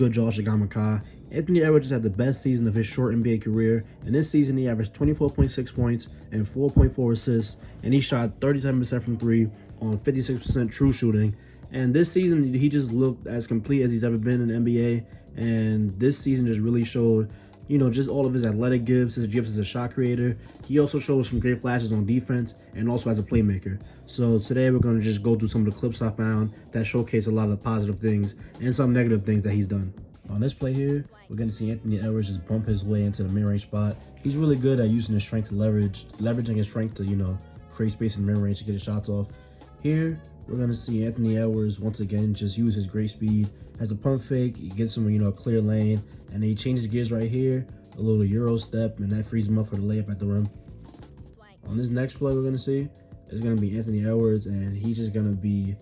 Good Josh Agamakai. Anthony Edwards just had the best season of his short NBA career, and this season he averaged 24.6 points and 4.4 assists, and he shot 37% from three on 56% true shooting. And this season he just looked as complete as he's ever been in the NBA, and this season just really showed, just all of his athletic gifts, his gifts as a shot creator. He also shows some great flashes on defense and also as a playmaker. So today we're going to just go through some of the clips I found that showcase a lot of the positive things and some negative things that he's done. On this play here, we're going to see Anthony Edwards just bump his way into the mid-range spot. He's really good at using his strength to leveraging his strength to, create space in mid-range to get his shots off. Here, we're going to see Anthony Edwards once again just use his great speed. Has a pump fake, he gets him, a clear lane, and then he changes gears right here, a little Euro step, and that frees him up for the layup at the rim. On this next play we're going to see is going to be Anthony Edwards, and he's just going to be,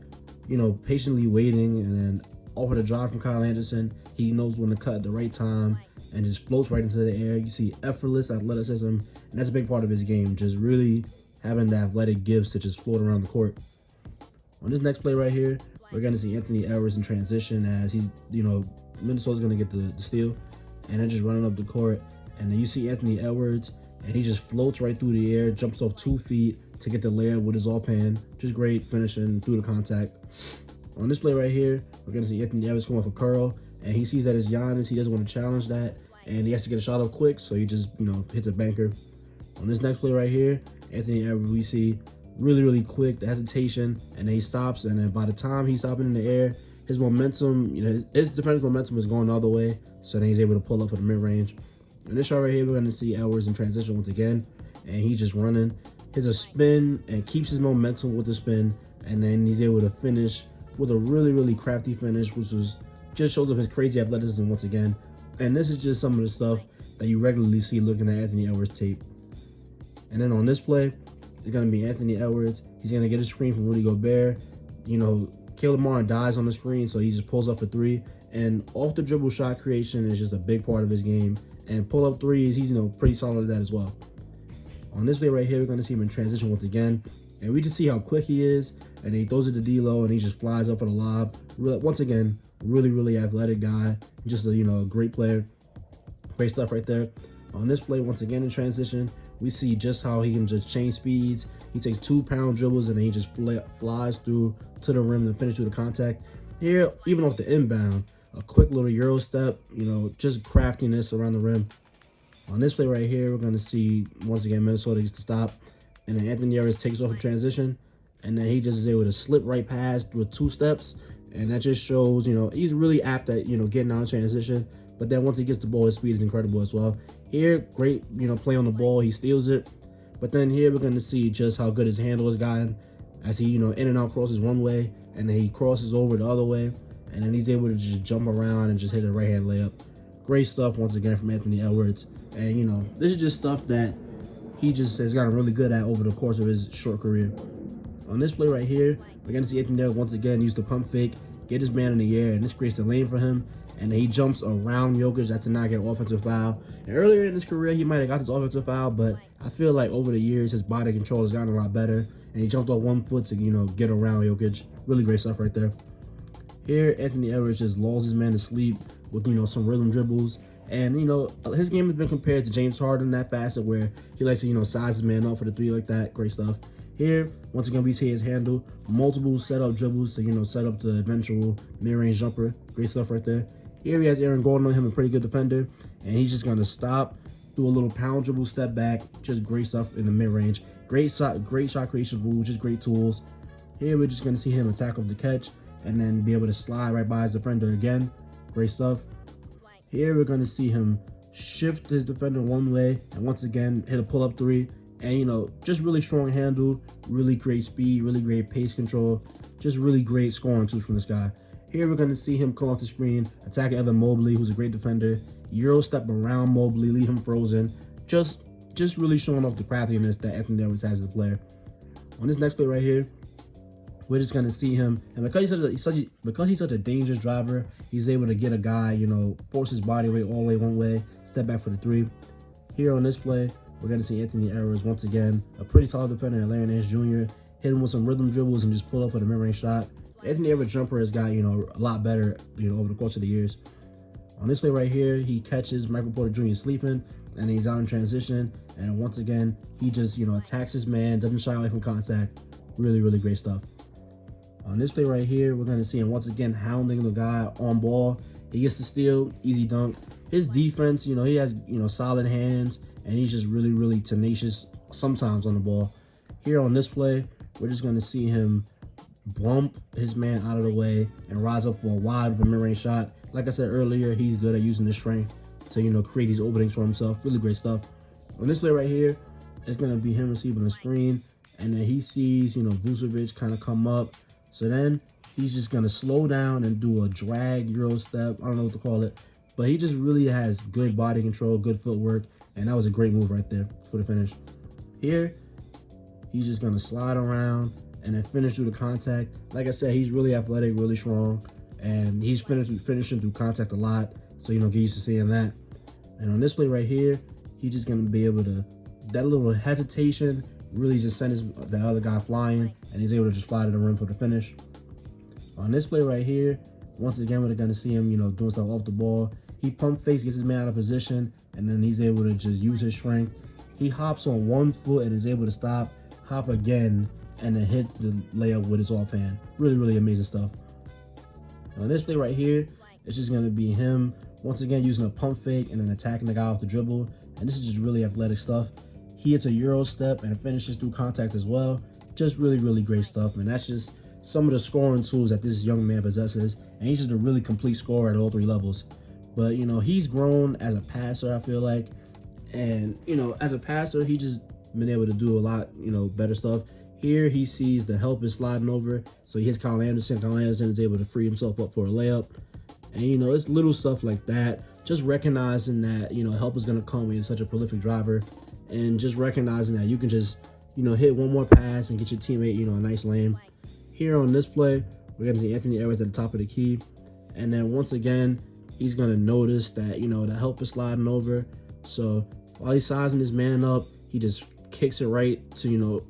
patiently waiting, and then off of the drive from Kyle Anderson, he knows when to cut at the right time and just floats right into the air. You see effortless athleticism, and that's a big part of his game, just really having the athletic gifts to just float around the court. On this next play right here, we're going to see Anthony Edwards in transition as he's, Minnesota's going to get the steal, and then just running up the court. And then you see Anthony Edwards, and he just floats right through the air, jumps off 2 feet to get the layup with his offhand. Just great finishing through the contact. On this play right here, we're going to see Anthony Edwards come off a curl, and he sees that it's Giannis. He doesn't want to challenge that, and he has to get a shot up quick, so he just, hits a banker. On this next play right here, Anthony Edwards, we see really quick, the hesitation, and then he stops, and then by the time he's stopping in the air, his momentum, his defensive momentum is going the other way, so then he's able to pull up for the mid-range. In this shot right here, we're going to see Edwards in transition once again, and he's just running. Hits a spin and keeps his momentum with the spin, and then he's able to finish with a really crafty finish, which just shows up his crazy athleticism once again. And this is just some of the stuff that you regularly see looking at Anthony Edwards tape. And then on this play, it's going to be Anthony Edwards. He's going to get a screen from Rudy Gobert. Caleb Martin dies on the screen, so he just pulls up for 3. And off the dribble shot creation is just a big part of his game. And pull up threes, he's pretty solid at that as well. On this play right here, we're going to see him in transition once again. And we just see how quick he is. And he throws it to D-Lo, and he just flies up for the lob. Once again, really athletic guy. Just a great player. Great stuff right there. On this play, once again in transition, we see just how he can just change speeds. He takes 2-pound dribbles, and then he just flies through to the rim and finish through the contact. Here, even off the inbound, a quick little Euro step, just craftiness around the rim. On this play right here, we're going to see, once again, Minnesota gets to stop. And then Anthony Edwards takes off in transition, and then he just is able to slip right past with 2 steps. And that just shows, he's really apt at, getting out of transition. But then once he gets the ball, his speed is incredible as well. Here, great, play on the ball. He steals it. But then here we're going to see just how good his handle has gotten as he, in and out crosses one way, and then he crosses over the other way. And then he's able to just jump around and just hit a right-hand layup. Great stuff once again from Anthony Edwards. And, this is just stuff that he just has gotten really good at over the course of his short career. On this play right here, we're going to see Anthony Edwards once again use the pump fake, get his man in the air, and this creates a lane for him. And he jumps around Jokic. That's to not get an offensive foul. And earlier in his career, he might have got this offensive foul, but I feel like over the years, his body control has gotten a lot better. And he jumped off 1 foot to, get around Jokic. Really great stuff right there. Here, Anthony Edwards just lulls his man to sleep with, some rhythm dribbles. And, his game has been compared to James Harden in that facet where he likes to, size his man up for the 3 like that. Great stuff. Here, once again, we see his handle. Multiple setup dribbles to, set up the eventual mid-range jumper. Great stuff right there. Here he has Aaron Gordon on him, a pretty good defender. And he's just going to stop, do a little pound dribble, step back. Just great stuff in the mid-range. Great shot creation rules, just great tools. Here we're just going to see him attack off the catch and then be able to slide right by his defender again. Great stuff. Here we're going to see him shift his defender one way and once again hit a pull-up 3. And, just really strong handle, really great speed, really great pace control. Just really great scoring tools from this guy. Here we're going to see him come off the screen, attack Evan Mobley, who's a great defender. Euro step around Mobley, leave him frozen. Just really showing off the craftiness that Anthony Edwards has as a player. On this next play right here, we're just going to see him. And because he's such a dangerous driver, he's able to get a guy, force his body weight all the way one way, step back for the 3. Here on this play, we're going to see Anthony Edwards once again, a pretty solid defender, Larry Nance Jr., hit him with some rhythm dribbles and just pull up for the mid-range shot. Anthony Edwards' jumper has got, a lot better, over the course of the years. On this play right here, he catches Michael Porter Jr. sleeping, and he's out in transition. And once again, he just, attacks his man, doesn't shy away from contact. Really, really great stuff. On this play right here, we're going to see him once again hounding the guy on ball. He gets the steal, easy dunk. His defense, he has, solid hands, and he's just really, really tenacious sometimes on the ball. Here on this play, we're just going to see him bump his man out of the way and rise up for a wide open mid-range shot. Like I said earlier, he's good at using his strength to, create these openings for himself. Really great stuff. On this play right here, it's going to be him receiving a screen, and then he sees, Vucevic kind of come up. So then he's just going to slow down and do a drag Euro step. I don't know what to call it, but he just really has good body control, good footwork, and that was a great move right there for the finish. Here, he's just going to slide around and then finish through the contact. Like I said, he's really athletic, really strong, and he's finishing through contact a lot, so get used to seeing that. And on this play right here, he's just going to be able to, that little hesitation really just sends the other guy flying, and he's able to just fly to the rim for the finish. On this play right here, once again, we're going to see him, doing stuff off the ball. He pump fakes, gets his man out of position, and then he's able to just use his strength. He hops on one foot and is able to stop, hop again, and then hit the layup with his offhand. Really, really amazing stuff. On this play right here, it's just going to be him, once again, using a pump fake and then attacking the guy off the dribble. And this is just really athletic stuff. He hits a Euro step and finishes through contact as well. Just really, really great stuff. And that's just some of the scoring tools that this young man possesses. And he's just a really complete scorer at all three levels. But, he's grown as a passer, I feel like. And, as a passer, he just been able to do a lot, better stuff. Here, he sees the help is sliding over. So he hits Kyle Anderson. Kyle Anderson is able to free himself up for a layup. And, it's little stuff like that. Just recognizing that, help is going to come when you're such a prolific driver. And just recognizing that you can just, hit one more pass and get your teammate, a nice lane. Here on this play, we're going to see Anthony Edwards at the top of the key. And then once again, he's going to notice that, the help is sliding over. So while he's sizing his man up, he just kicks it right to,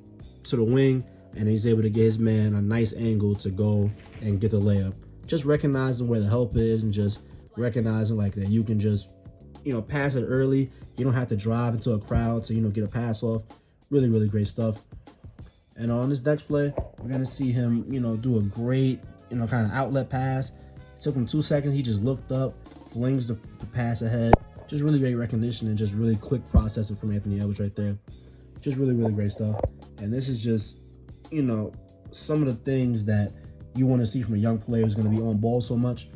to the wing. And he's able to get his man a nice angle to go and get the layup. Just recognizing where the help is and just recognizing like that you can just, pass it early. You don't have to drive into a crowd to, get a pass off. Really, really great stuff. And on this next play, we're going to see him, do a great, kind of outlet pass. It took him 2 seconds. He just looked up, flings the pass ahead. Just really great recognition and just really quick processing from Anthony Edwards right there. Just really, really great stuff. And this is just, some of the things that you want to see from a young player who's going to be on ball so much.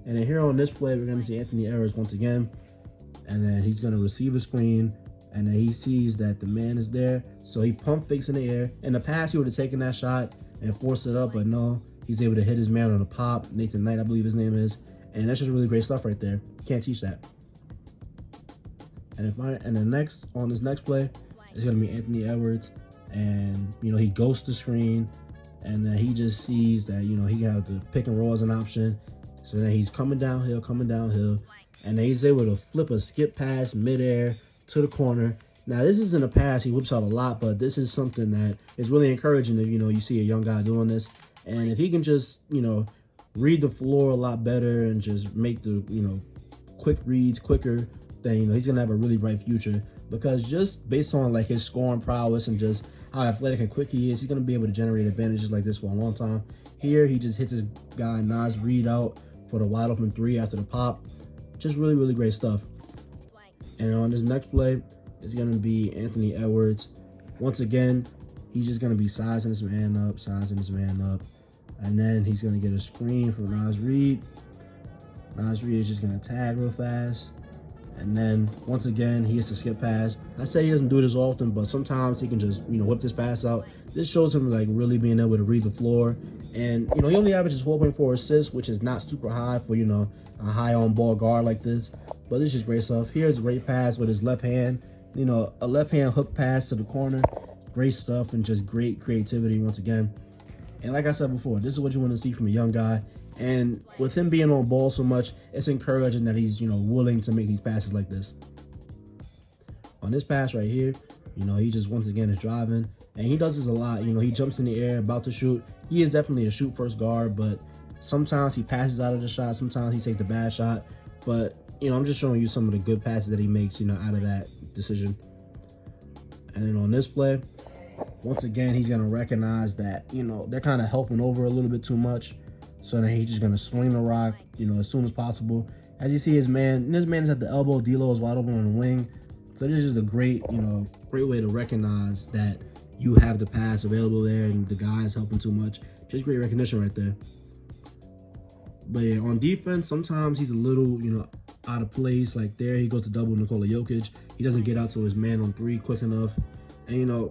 And then here on this play, we're going to see Anthony Edwards once again. And then he's going to receive a screen. And then he sees that the man is there. So he pump fakes in the air. In the past, he would have taken that shot and forced it up. But no, he's able to hit his man on a pop. Nathan Knight, I believe his name is. And that's just really great stuff right there. Can't teach that. And then on this next play, it's going to be Anthony Edwards. And, he ghosts the screen. And then he just sees that, he can have the pick and roll as an option. So then he's coming downhill. And then he's able to flip a skip pass midair to the corner. Now, this isn't a pass he whips out a lot, but this is something that is really encouraging if, you see a young guy doing this. And if he can just, read the floor a lot better and just make the, quick reads quicker, then, he's going to have a really bright future. Because just based on, like, his scoring prowess and just how athletic and quick he is, he's going to be able to generate advantages like this for a long time. Here, he just hits his guy Nas Reed out for the wide open three after the pop. Just really, really great stuff. And on this next play, it's going to be Anthony Edwards. Once again, he's just going to be sizing his man up. And then he's going to get a screen from Nas Reed. Nas Reed is just going to tag real fast. And then, once again, he hits the skip pass. I say he doesn't do this often, but sometimes he can just, whip this pass out. This shows him, like, really being able to read the floor. And, he only averages 4.4 assists, which is not super high for, a high on-ball guard like this. But this is great stuff. Here's a great pass with his left hand. A left-hand hook pass to the corner. Great stuff and just great creativity once again. And like I said before, this is what you want to see from a young guy. And with him being on ball so much, it's encouraging that he's, willing to make these passes like this. On this pass right here, he just once again is driving. And he does this a lot. He jumps in the air, about to shoot. He is definitely a shoot-first guard, but sometimes he passes out of the shot. Sometimes he takes the bad shot. But, I'm just showing you some of the good passes that he makes, out of that decision. And then on this play, once again, he's going to recognize that, they're kind of helping over a little bit too much. So then he's just going to swing the rock, as soon as possible. As you see, this man is at the elbow. D'Lo is wide open on the wing. So this is just a great, great way to recognize that you have the pass available there and the guy's helping too much. Just great recognition right there. But yeah, on defense, sometimes he's a little, out of place. Like there, he goes to double Nikola Jokic. He doesn't get out to his man on three quick enough. And,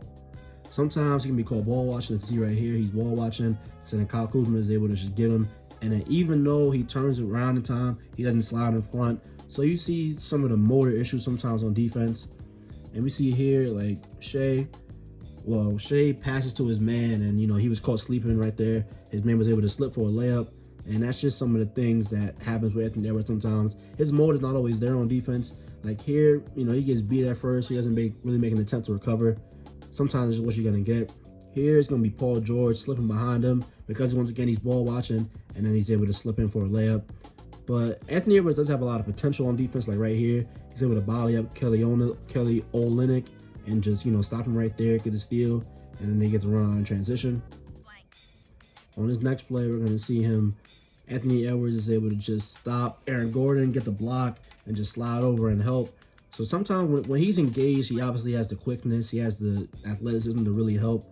sometimes he can be called ball watching. Let's see right here, he's ball watching. So then Kyle Kuzma is able to just get him. And then even though he turns around in time, he doesn't slide in front. So you see some of the motor issues sometimes on defense. And we see here, like, Shea passes to his man, and, he was caught sleeping right there. His man was able to slip for a layup. And that's just some of the things that happens with Anthony Edwards sometimes. His motor is not always there on defense. Like here, he gets beat at first. He doesn't really make an attempt to recover. Sometimes it's what you're going to get. Here it's going to be Paul George slipping behind him because, once again, he's ball watching, and then he's able to slip in for a layup. But Anthony Edwards does have a lot of potential on defense. Like right here, he's able to volley up Kelly Olynyk and just, stop him right there, get a steal, and then they get to run on in transition. On this next play, we're going to see Anthony Edwards is able to just stop Aaron Gordon, get the block, and just slide over and help. So sometimes when he's engaged, he obviously has the quickness, he has the athleticism to really help.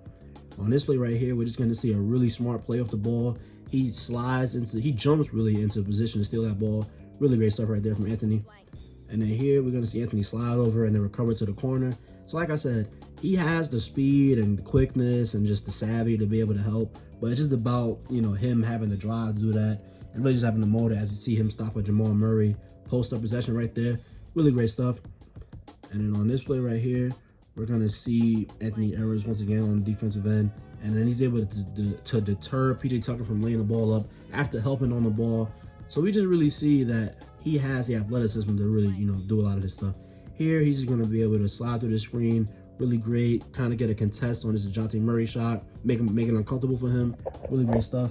On this play right here, we're just going to see a really smart play off the ball. He jumps really into position to steal that ball. Really great stuff right there from Anthony. And then here, we're going to see Anthony slide over and then recover to the corner. So like I said, he has the speed and the quickness and just the savvy to be able to help. But it's just about, him having the drive to do that and really just having the motor, as you see him stop a Jamal Murray post-up possession right there. Really great stuff. And then on this play right here, we're going to see Anthony Edwards once again on the defensive end. And then he's able to deter P.J. Tucker from laying the ball up after helping on the ball. So we just really see that he has the athleticism to really, do a lot of this stuff. Here, he's just going to be able to slide through the screen. Really great. Kind of get a contest on this DeJounte Murray shot. Make it uncomfortable for him. Really great stuff.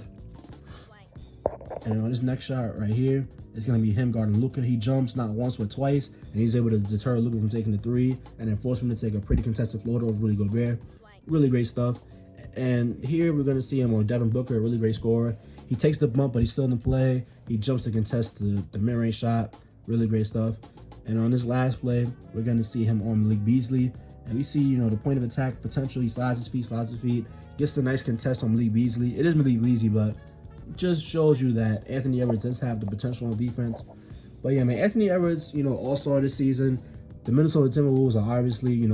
And on this next shot right here, it's going to be him guarding Luka. He jumps not once but twice, and he's able to deter Luka from taking the three and then force him to take a pretty contested floater over Rudy Gobert. Really great stuff. And here we're going to see him on Devin Booker, a really great scorer. He takes the bump, but he's still in the play. He jumps to contest the mid-range shot. Really great stuff. And on this last play, we're going to see him on Malik Beasley. And we see, the point of attack potential. He slides his feet, gets the nice contest on Malik Beasley. It is Malik Beasley, but it just shows you that Anthony Edwards does have the potential on defense. But yeah, man, Anthony Edwards, all-star this season. The Minnesota Timberwolves are obviously,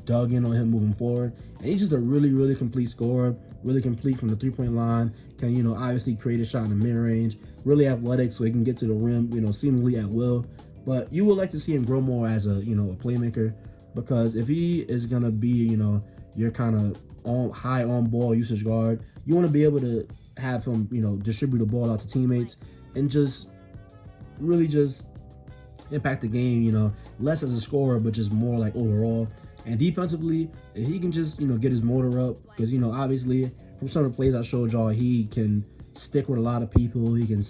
dug in on him moving forward. And he's just a really, really complete scorer. Really complete from the three-point line. Can, obviously create a shot in the mid-range. Really athletic so he can get to the rim, seemingly at will. But you would like to see him grow more as a, a playmaker. Because if he is going to be, your kind of high on-ball usage guard, you want to be able to have him, distribute the ball out to teammates and just really just impact the game, less as a scorer, but just more like overall. And defensively, if he can just, get his motor up, because, obviously from some of the plays I showed y'all, he can stick with a lot of people. He can,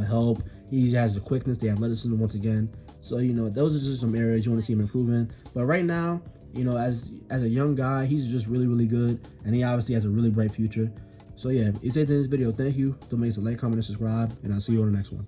help. He has the quickness, the athleticism once again. So, those are just some areas you want to see him improving. But right now, as a young guy, he's just really, really good. And he obviously has a really bright future. So, yeah, if you stayed in this video, thank you. Don't forget to like, comment, and subscribe. And I'll see you on the next one.